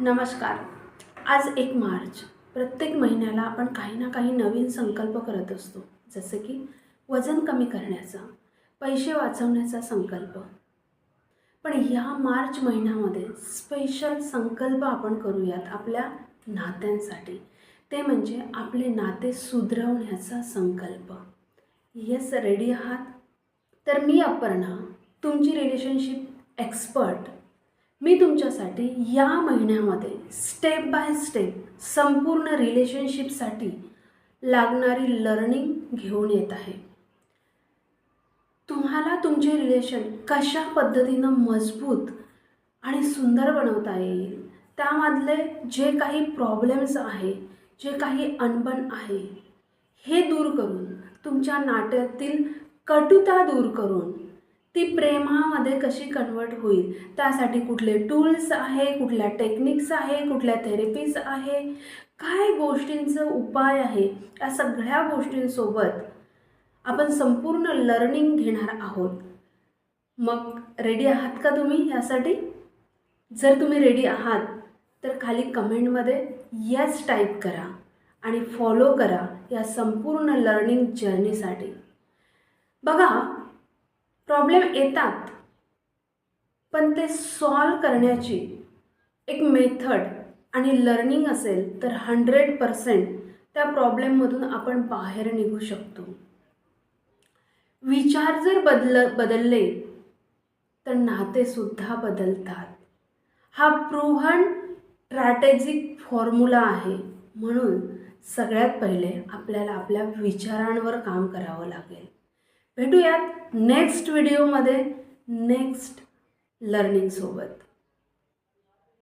नमस्कार. आज 1 मार्च. प्रत्येक महिन्याला आपण काही ना काही नवीन संकल्प करत असतो. जसे की वजन कमी करण्याचा, पैसे वाचवण्याचा संकल्प. पण ह्या मार्च महिन्यामध्ये स्पेशल संकल्प आपण करूयात आपल्या नात्यांसाठी. ते म्हणजे आपले नाते सुधरवण्याचा संकल्प. येस, रेडी आहात? तर मी अपर्णा, तुमची रिलेशनशिप एक्सपर्ट. मी तुमच्यासाठी या महिन्यामध्ये स्टेप बाय स्टेप संपूर्ण रिलेशनशिपसाठी लागणारी लर्निंग घेऊन येत आहे. तुम्हाला तुमचे रिलेशन कशा पद्धतीनं मजबूत आणि सुंदर बनवता येईल, त्यामधले जे काही प्रॉब्लेम्स आहे, जे काही अनबन आहे, हे दूर करून, तुमच्या नात्यातील कटुता दूर करून ती प्रेमामध्ये कशी कन्वर्ट होईल, त्यासाठी कुठले टूल्स आहे, कुठल्या टेक्निक्स आहे, कुठल्या थेरपीज आहे, काय गोष्टींचं उपाय आहे, या सगळ्या गोष्टींसोबत आपण संपूर्ण लर्निंग घेणार आहोत. मग रेडी आहात का तुम्ही यासाठी? जर तुम्ही रेडी आहात तर खाली कमेंटमध्ये येस टाईप करा आणि फॉलो करा या संपूर्ण लर्निंग जर्नीसाठी. बघा, प्रॉब्लेम येतात, पण ते सॉल्व करण्याची एक मेथड आणि लर्निंग असेल तर 100% त्या प्रॉब्लेममधून आपण बाहेर निघू शकतो. विचार जर बदलले तर नातेसुद्धा बदलतात. हा प्रूव्हन स्ट्रॅटेजिक फॉर्म्युला आहे. म्हणून सगळ्यात पहिले आपल्याला आपल्या विचारांवर काम करावं लागेल. भेटूयात नेक्स्ट व्हिडिओमध्ये नेक्स्ट लर्निंग सोबत.